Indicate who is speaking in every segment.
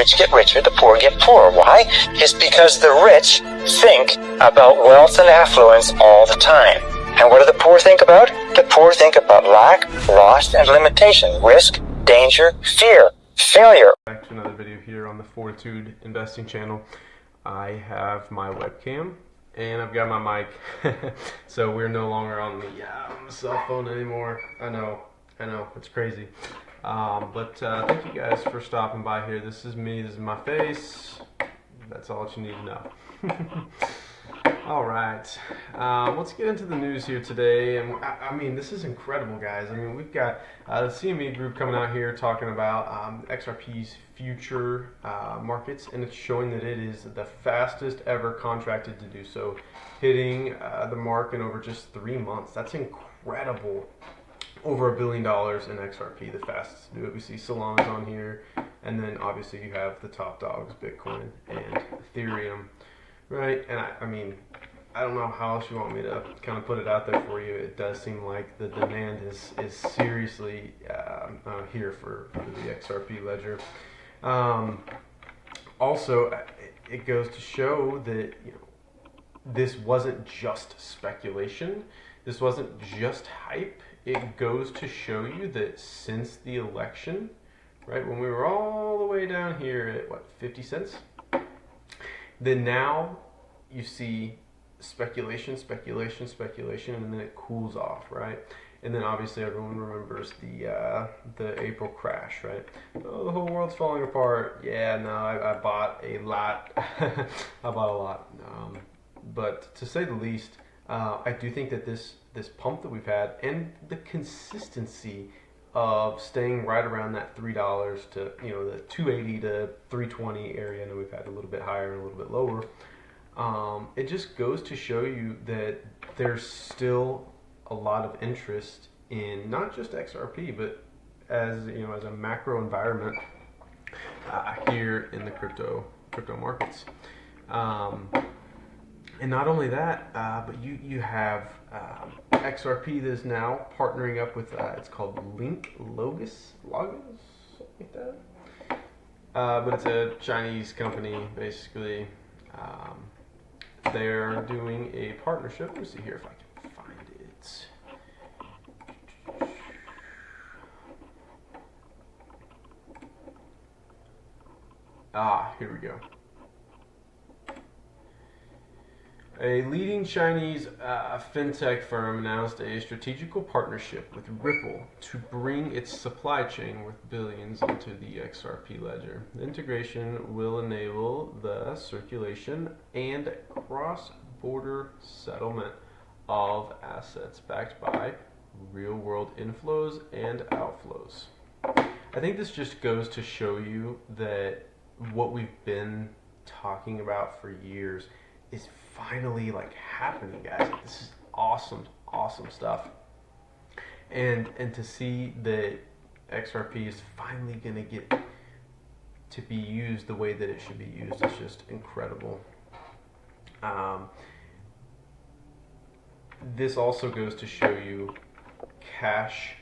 Speaker 1: rich get richer, the poor get poorer. Why? It's because the rich think about wealth and affluence all the time. And what do the poor think about? The poor think about lack, loss, and limitation, risk, danger, fear, failure.
Speaker 2: Back to another video here on the Fortitude Investing channel. I have my webcam and I've got my mic, so we're no longer on the cell phone anymore. I know, it's crazy. But thank you guys for stopping by here. This is me, this is my face. That's all that you need to know. All right, let's get into the news here today. And I mean, this is incredible, guys. I mean, we've got the CME group coming out here talking about XRP's future markets, and it's showing that it is the fastest ever contracted to do so, hitting the mark in over just 3 months. That's incredible. Over $1 billion in XRP, the fastest to do it. We see Solana's on here, and then obviously you have the top dogs, Bitcoin and Ethereum. Right, and I mean, I don't know how else you want me to kind of put it out there for you. It does seem like the demand is seriously here for the XRP ledger. Also, it goes to show that this wasn't just speculation. This wasn't just hype. It goes to show you that since the election, right, when we were all the way down here at what, 50 cents? Then now you see speculation, and then it cools off, right? And then obviously everyone remembers the April crash, right? Oh, the whole world's falling apart. Yeah, no, I bought a lot. I bought a lot. But to say the least, I do think that this pump that we've had and the consistency of staying right around that $3 to the 280 to 320 area. I know we've had a little bit higher and a little bit lower. It just goes to show you that there's still a lot of interest in not just XRP, but as a macro environment here in the crypto markets. And not only that, but you have XRP that is now partnering up with, it's called Logos, something like that. But it's a Chinese company, basically. They're doing a partnership. Let me see here if I can find it. Here we go. A leading Chinese fintech firm announced a strategical partnership with Ripple to bring its supply chain worth billions into the XRP ledger. The integration will enable the circulation and cross-border settlement of assets backed by real-world inflows and outflows. I think this just goes to show you that what we've been talking about for years is finally happening, guys. This is awesome stuff. And to see that XRP is finally gonna get to be used the way that it should be used is just incredible. This also goes to show you cash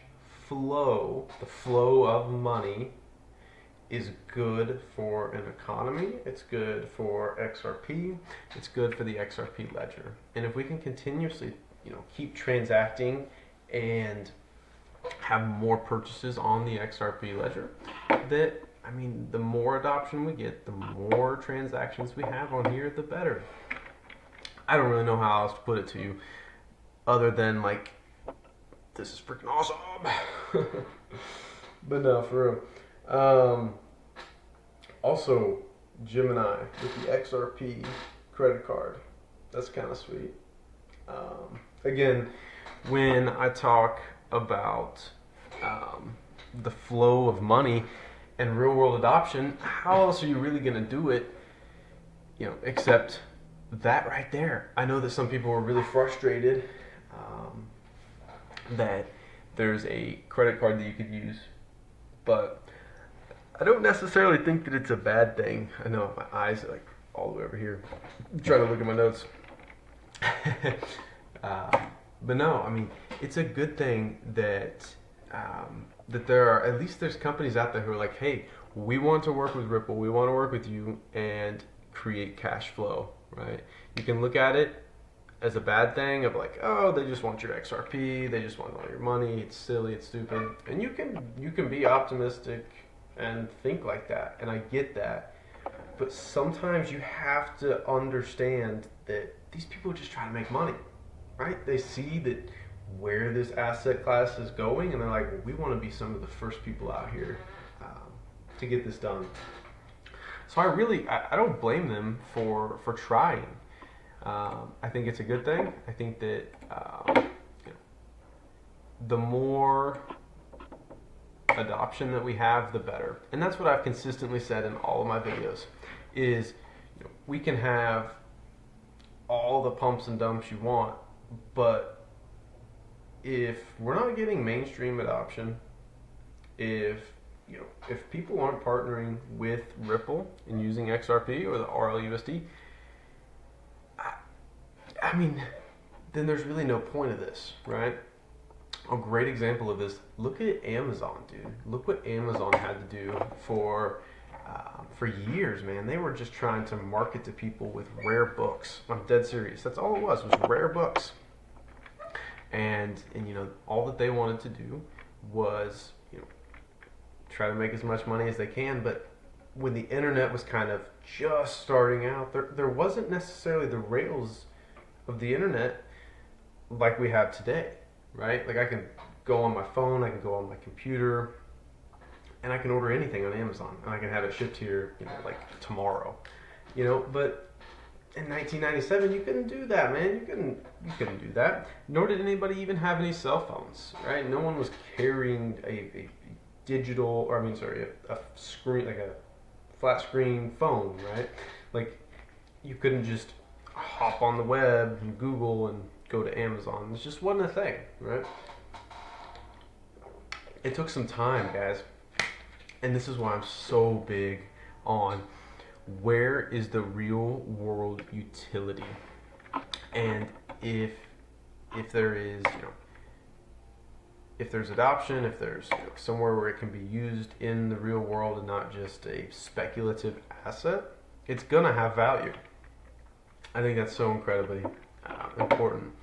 Speaker 2: flow, the flow of money is good for an economy, it's good for XRP, it's good for the XRP ledger. And if we can continuously, keep transacting and have more purchases on the XRP ledger, the more adoption we get, the more transactions we have on here, the better. I don't really know how else to put it to you, other than this is freaking awesome. But no, for real. Also, Gemini with the XRP credit card. That's kind of sweet. Again, when I talk about the flow of money and real world adoption, how else are you really going to do it, except that right there? I know that some people were really frustrated that there's a credit card that you could use, but I don't necessarily think that it's a bad thing. I know my eyes are all the way over here. I'm trying to look at my notes. But no, it's a good thing that that there are, at least there's companies out there who are like, hey, we want to work with Ripple, we want to work with you and create cash flow, right? You can look at it as a bad thing of like, oh, they just want your XRP, they just want all your money, it's silly, it's stupid. And you can be optimistic and think like that, and I get that. But sometimes you have to understand that these people are just trying to make money, right? They see that where this asset class is going, and they're like, well, we want to be some of the first people out here to get this done. So I don't blame them for trying. I think it's a good thing. I think that the more adoption that we have, the better. And that's what I've consistently said in all of my videos is we can have all the pumps and dumps you want, but if we're not getting mainstream adoption, if people aren't partnering with Ripple and using XRP or the RLUSD, I mean, then there's really no point of this, right? A great example of this, look at Amazon, dude. Look what Amazon had to do for years, man. They were just trying to market to people with rare books. I'm dead serious. That's all it was rare books. And all that they wanted to do was, try to make as much money as they can. But when the internet was kind of just starting out, there wasn't necessarily the rails of the internet like we have today, right? Like I can go on my phone, I can go on my computer, and I can order anything on Amazon, and I can have it shipped here, like tomorrow, But in 1997, you couldn't do that, man. You couldn't do that. Nor did anybody even have any cell phones, right? No one was carrying a digital, or a screen, like a flat screen phone, right? Like you couldn't just hop on the web and Google and go to Amazon. It just wasn't a thing, right? It took some time, guys. And this is why I'm so big on where is the real world utility. And if there is, if there's adoption, if there's somewhere where it can be used in the real world and not just a speculative asset, it's gonna have value. I think that's so incredibly important.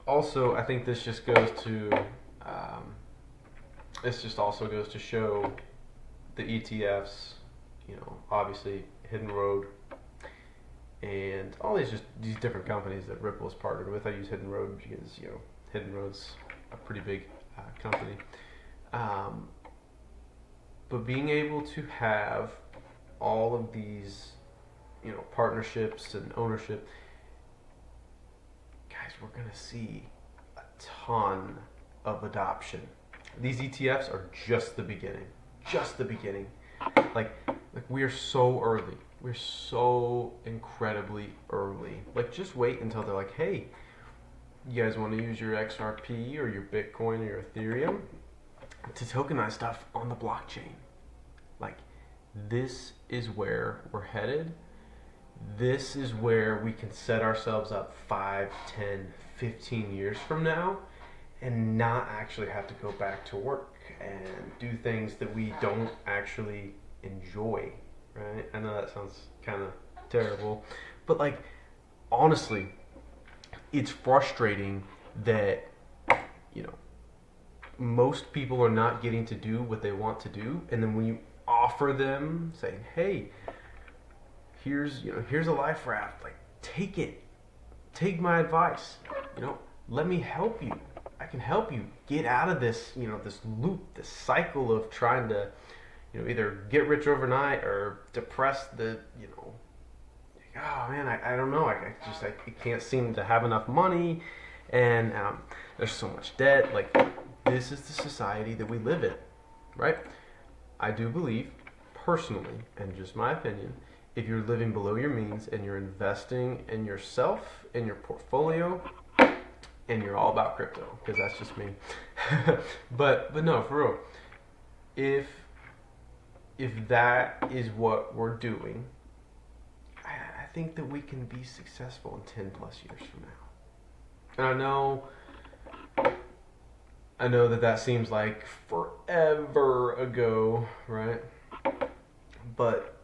Speaker 2: Also, I think this just goes to also goes to show the ETFs, obviously Hidden Road, and all these different companies that Ripple is partnered with. I use Hidden Road because Hidden Road's a pretty big company. But being able to have all of these, partnerships and ownership, guys, we're gonna see a ton of adoption. These ETFs are just the beginning. Just the beginning. Like we're so early. We're so incredibly early. Like just wait until they're like, hey, you guys want to use your XRP or your Bitcoin or your Ethereum to tokenize stuff on the blockchain. Like this is where we're headed. This is where we can set ourselves up 5, 10, 15 years from now and not actually have to go back to work and do things that we don't actually enjoy, right? I know that sounds kind of terrible, but like honestly, it's frustrating that most people are not getting to do what they want to do, and then when you offer them saying, hey, here's a life raft, like take it, take my advice, let me help you, I can help you get out of this this loop, this cycle of trying to either get rich overnight or depress the oh man, I don't know, I can't seem to have enough money, and there's so much debt. Like this is the society that we live in, right? I do believe personally, and just my opinion, if you're living below your means and you're investing in yourself, in your portfolio, and you're all about crypto, because that's just me. but no, for real, if that is what we're doing, I think that we can be successful in 10 plus years from now. And I know I know that seems like forever ago, right? But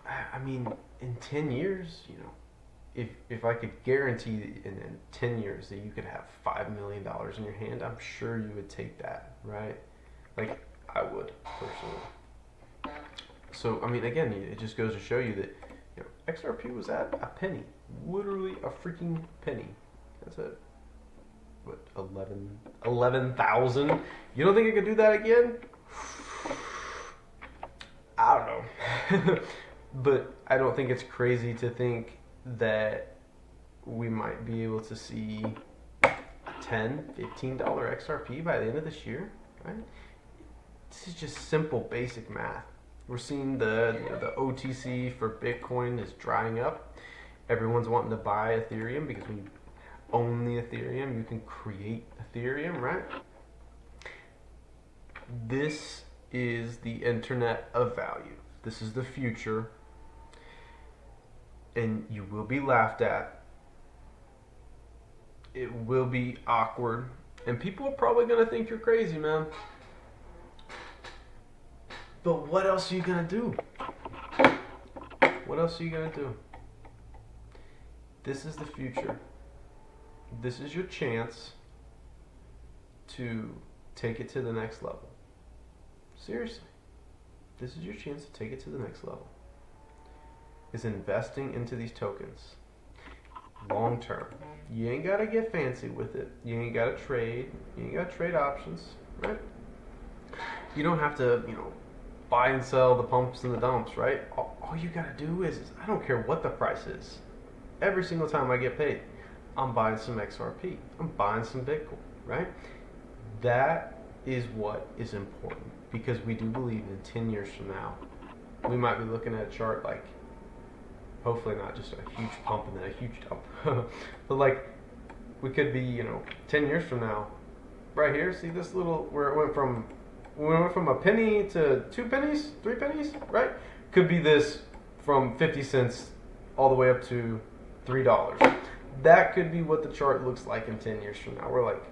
Speaker 2: I mean, in 10 years, if I could guarantee in 10 years that you could have $5 million in your hand, I'm sure you would take that, right? Like, I would, personally. So, I mean, again, it just goes to show you that XRP was at a penny. Literally a freaking penny. That's it. What, 11,000? You don't think I could do that again? I don't know. But I don't think it's crazy to think that we might be able to see a $10, $15 XRP by the end of this year, right? This is just simple, basic math. We're seeing the OTC for Bitcoin is drying up. Everyone's wanting to buy Ethereum because when you own the Ethereum, you can create Ethereum, right? This is the internet of value. This is the future. And you will be laughed at. It will be awkward. And people are probably going to think you're crazy, man. But what else are you going to do? What else are you going to do? This is the future. This is your chance to take it to the next level. Seriously. This is your chance to take it to the next level. Is investing into these tokens. Long term. You ain't got to get fancy with it. You ain't got to trade. You ain't got to trade options, right? You don't have to, buy and sell the pumps and the dumps, right? All you got to do is I don't care what the price is. Every single time I get paid, I'm buying some XRP. I'm buying some Bitcoin, right? That is what is important, because we do believe in 10 years from now, we might be looking at a chart like, hopefully not just a huge pump and then a huge dump, but like we could be, 10 years from now, right here, see this little, where it went from a penny to 2 pennies, 3 pennies, right? Could be this from 50 cents all the way up to $3. That could be what the chart looks like in 10 years from now. We're like,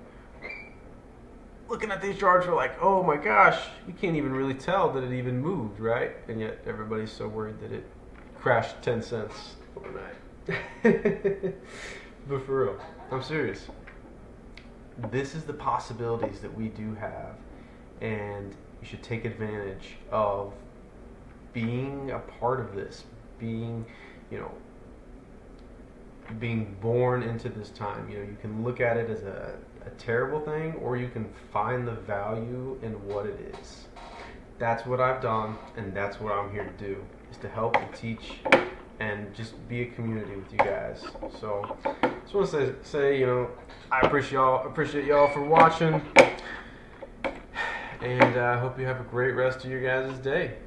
Speaker 2: looking at these charts, we're like, oh my gosh, you can't even really tell that it even moved, right? And yet everybody's so worried that it crashed 10 cents overnight. But for real, I'm serious. This is the possibilities that we do have, and you should take advantage of being a part of this, being born into this time. You can look at it as a terrible thing, or you can find the value in what it is. That's what I've done, and that's what I'm here to do, is to help and teach and just be a community with you guys. So I just want to say I appreciate y'all for watching, and I hope you have a great rest of your guys' day.